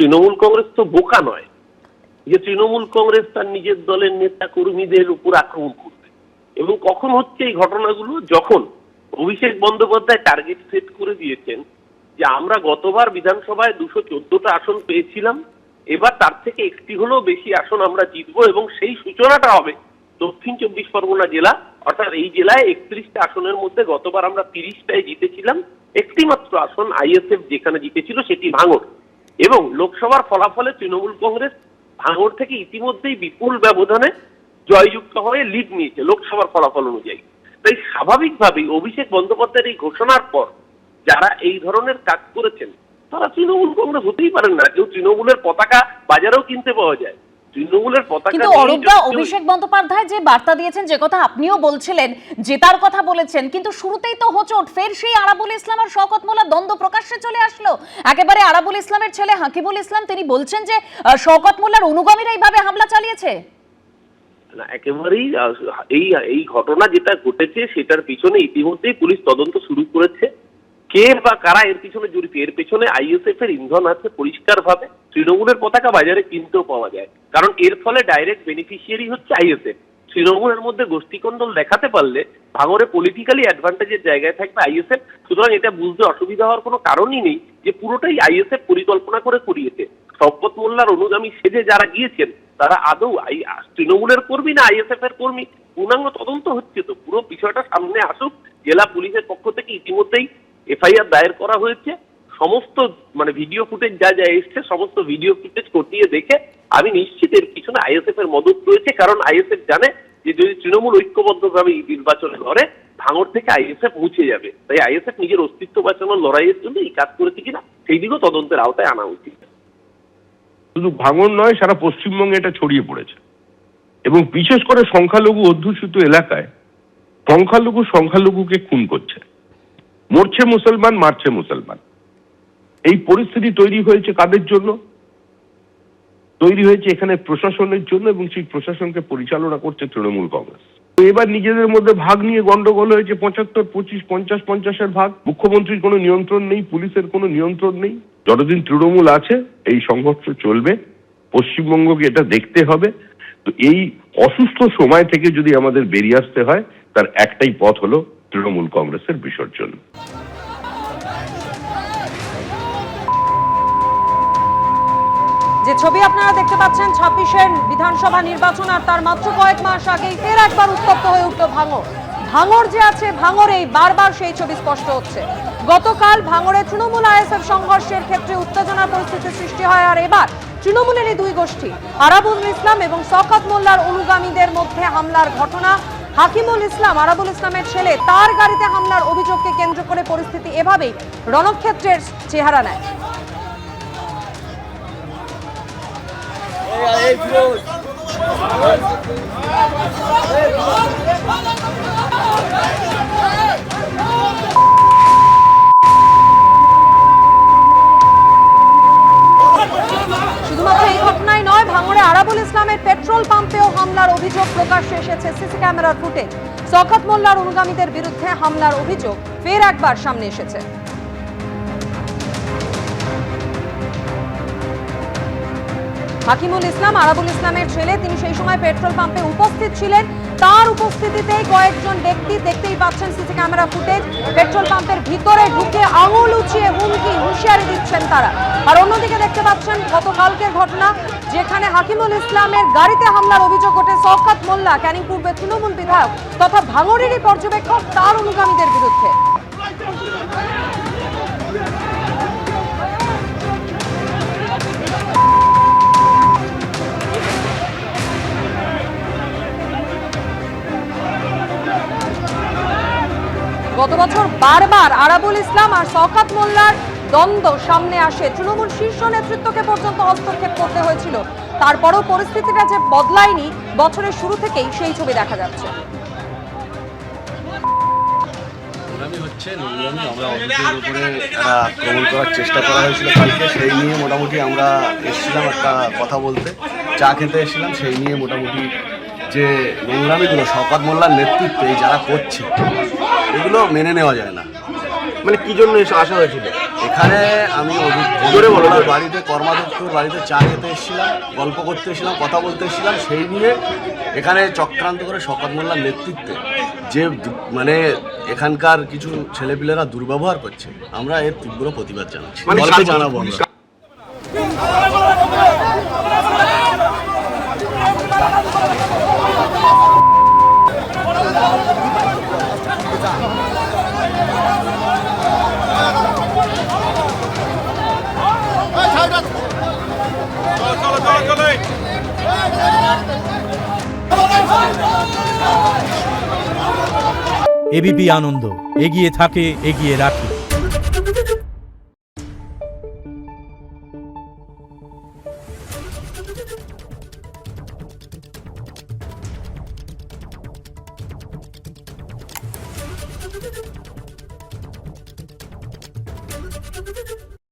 তৃণমূল কংগ্রেস তো বোকা নয় যে তৃণমূল কংগ্রেস তার নিজের দলের নেতা কর্মীদের উপর আক্রমণ করবে। এবং কখন হচ্ছে এই ঘটনাগুলো, যখন অভিষেক বন্দ্যোপাধ্যায় টার্গেট সেট করে দিয়েছেন যে আমরা গতবার বিধানসভায় 214টা আসন পেয়েছিলাম, এবার তার থেকে একটি হলেও বেশি আসন আমরা জিতবো, এবং সেই সূচনাটা হবে দক্ষিণ 24 পরগনা জেলা, অর্থাৎ এই জেলায় 31টা আসনের মধ্যে গতবার আমরা 30টায় জিতেছিলাম, একটি মাত্র আসন আইএসএফ যেখানে জিতেছিল সেটি ভাঙড়। এবং লোকসভার ফলাফলে তৃণমূল কংগ্রেস ভাঙড় থেকে ইতিমধ্যেই বিপুল ব্যবধানে জয়যুক্ত হয়ে লিড নিয়েছে লোকসভার ফলাফল অনুযায়ী। তাই স্বাভাবিকভাবেই অভিষেক বন্দ্যোপাধ্যায়ের এই ঘোষণার পর যারা এই ধরনের কাজ করেছেন তারা তৃণমূল কংগ্রেস হতেই পারেন না। কেউ তৃণমূলের পতাকা বাজারেও কিনতে পাওয়া যায়, তৃণমূলের পতাকা। কিন্তু অরূপদা, অভিষেক বন্দ্যোপাধ্যায় যে বার্তা দিয়েছেন, যে কথা আপনিও বলছিলেন, জেতার কথা বলেছেন, কিন্তু শুরুতেই তো হোঁচট, ফের সেই আরাবুল ইসলাম আর শওকত মোল্লার দ্বন্দ্ব প্রকাশ্যে চলে আসলো। একেবারে আরাবুল ইসলামের ছেলে হাকিমুল ইসলাম তিনি বলছেন যে শওকত মোল্লার অনুগামীরা এইভাবে হামলা চালিয়েছে। না, একেবারেই এই ঘটনা যেটা ঘটেছে সেটার পিছনে ইতিমধ্যেই পুলিশ তদন্ত শুরু করেছে। কে বা কারা এর পিছনে জড়িত, এর পেছনে আইএসএফ এর ইন্ধন আছে পরিষ্কারভাবে। তৃণমূলের পতাকা বাজারে কিনতেও পাওয়া যায়, কারণ এর ফলে ডাইরেক্ট বেনিফিশিয়ারি হচ্ছে আইএসএফ। তৃণমূলের মধ্যে গোষ্ঠীকন্দল দেখাতে পারলে ভাঙড়ে পলিটিক্যালি অ্যাডভান্টেজের জায়গায় থাকবে আইএসএফ। সুতরাং এটা বুঝতে অসুবিধা হওয়ার কোনো কারণই নেই যে পুরোটাই আইএসএফ পরিকল্পনা করে করিয়েছে। শওকত মোল্লার অনুগামী সেজে যারা গিয়েছেন তারা আদৌ তৃণমূলের কর্মী না আইএসএফ এর কর্মী, পূর্ণাঙ্গ তদন্ত হচ্ছে। তো পুরো বিষয়টা সামনে আসুক। জেলা পুলিশের পক্ষ থেকে ইতিমধ্যেই এফআইআর দায়ের করা হয়েছে। সমস্ত ভিডিও ফুটেজ যা যা এসছে সমস্ত ভিডিও ফুটেজ খতিয়ে দেখে আমি নিশ্চিত এর পিছনে আইএসএফ এর মদত রয়েছে। কারণ আইএসএফ জানে যে যদি তৃণমূল ঐক্যবদ্ধভাবে এই নির্বাচন করে ভাঙড় থেকে আইএসএফ মুছে যাবে। তাই আইএসএফ নিজের অস্তিত্ব বাঁচানোর লড়াইয়ের জন্য এই কাজ করেছে কিনা সেই দিকেও তদন্তের আওতায় আনা উচিত। শুধু ভাঙড় নয়, সারা পশ্চিমবঙ্গে এটা ছড়িয়ে পড়েছে। এবং বিশেষ করে সংখ্যালঘু অধ্যুষিত এলাকায় সংখ্যালঘুকে খুন করছে, মরছে মুসলমান, মারছে মুসলমান। এই পরিস্থিতি তৈরি হয়েছে কাদের জন্য? তৈরি হয়েছে এখানে প্রশাসনের জন্য, এবং সেই প্রশাসনকে পরিচালনা করছে তৃণমূল কংগ্রেস। এবার নিজেদের মধ্যে ভাগ নিয়ে গন্ডগোল হয়েছে, 75-25, 50-50-এর ভাগ। মুখ্যমন্ত্রীর কোনো নিয়ন্ত্রণ নেই, পুলিশের কোনো নিয়ন্ত্রণ নেই। যতদিন তৃণমূল আছে এই সংঘর্ষ চলবে, পশ্চিমবঙ্গকে এটা দেখতে হবে। তো এই অসুস্থ সময় থেকে যদি আমাদের বেরিয়ে আসতে হয়, তার একটাই পথ হলো তৃণমূল কংগ্রেসের বিসর্জন। যে ছবি আপনারা দেখতে পাচ্ছেন 26-এর বিধানসভা নির্বাচন, আর তার মাত্র কয়েক মাস আগেই ফের একবার উত্তপ্ত হয়ে উঠল ভাঙড় যে আছে ভাঙড়েই বারবার সেই ছবি স্পষ্ট হচ্ছে। গতকাল ভাঙড়ে তৃণমূল আইএসএফ সংঘর্ষের ক্ষেত্রে উত্তেজনার পরিস্থিতি সৃষ্টি হয়, আর এবার তৃণমূলের এই দুই গোষ্ঠী আরাবুল ইসলাম এবং শওকত মোল্লার অনুগামীদের মধ্যে হামলার ঘটনা। হাকিমুল ইসলাম, আরাবুল ইসলামের ছেলে, তার গাড়িতে হামলার অভিযোগকে কেন্দ্র করে পরিস্থিতি এভাবেই রণক্ষেত্রের চেহারা নেয়। শুধুমাত্র এই ঘটনায় নয়, ভাঙড়ে আরাবুল ইসলামের পেট্রোল পাম্পেও হামলার অভিযোগ প্রকাশ্যে এসেছে সিসি ক্যামেরার ফুটেজ। শওকত মোল্লার অনুগামীদের বিরুদ্ধে হামলার অভিযোগ ফের একবার সামনে এসেছে। হাকিমুল ইসলাম, আরাবুল ইসলামের ছেলে, তিনি সেই সময় পেট্রোল পাম্পে উপস্থিত ছিলেন। তার উপস্থিতিতেই কয়েকজন ব্যক্তি, দেখতেই পাচ্ছেন সিসি ক্যামেরা ফুটেজ, পেট্রোল পাম্পের ভিতরে ঢুকে আঙুল উঁচিয়ে হুঁশিয়ারি দিচ্ছেন তারা। আর অন্যদিকে দেখতে পাচ্ছেন গতকালকের ঘটনা, যেখানে হাকিমুল ইসলামের গাড়িতে হামলার অভিযোগ ওঠে শওকত মোল্লা, ক্যানিং পূর্বে তৃণমূল বিধায়ক তথা ভাঙড়েরই পর্যবেক্ষক, তার অনুগামীদের বিরুদ্ধে। গত বছর বারবার আরাবুল ইসলাম আর শওকত মোল্লার দ্বন্দ্ব সামনে আসে, তৃণমূল শীর্ষ নেতৃত্বকে পর্যন্ত হস্তক্ষেপ করতে হয়েছিল। তারপরও পরিস্থিতিটা যে বদলায়নি, বছরের শুরু থেকেই সেই ছবি দেখা যাচ্ছে। আমরা অভিযোগের উপরে আক্রমণ করার চেষ্টা করা হয়েছিল কালকে, সেই নিয়ে মোটামুটি আমরা এসেছিলাম একটা কথা বলতে, চা খেতে এসেছিলাম। সেই নিয়ে মোটামুটি যে নোংরামিগুলো শওকত মোল্লার নেতৃত্বে যারা করছে, এগুলো মেনে নেওয়া যায় না। মানে কি জন্য এসে আসা হয়েছিল? এখানে আমি জোরে বলো। অজিত বাড়িতে কর্মাধ্যক্ষর বাড়িতে চা খেতে এসেছিলাম, গল্প করতে এসেছিলাম, কথা বলতে এসেছিলাম। সেই নিয়ে এখানে চক্রান্ত করে শওকত মোল্লার নেতৃত্বে যে মানে এখানকার কিছু ছেলেপিলেরা দুর্ব্যবহার করছে, আমরা এর তীব্র প্রতিবাদ জানাচ্ছি। মানে গল্পে জানাবো আমরা। এবিপি আনন্দ, এগিয়ে থাকে, এগিয়ে রাখে।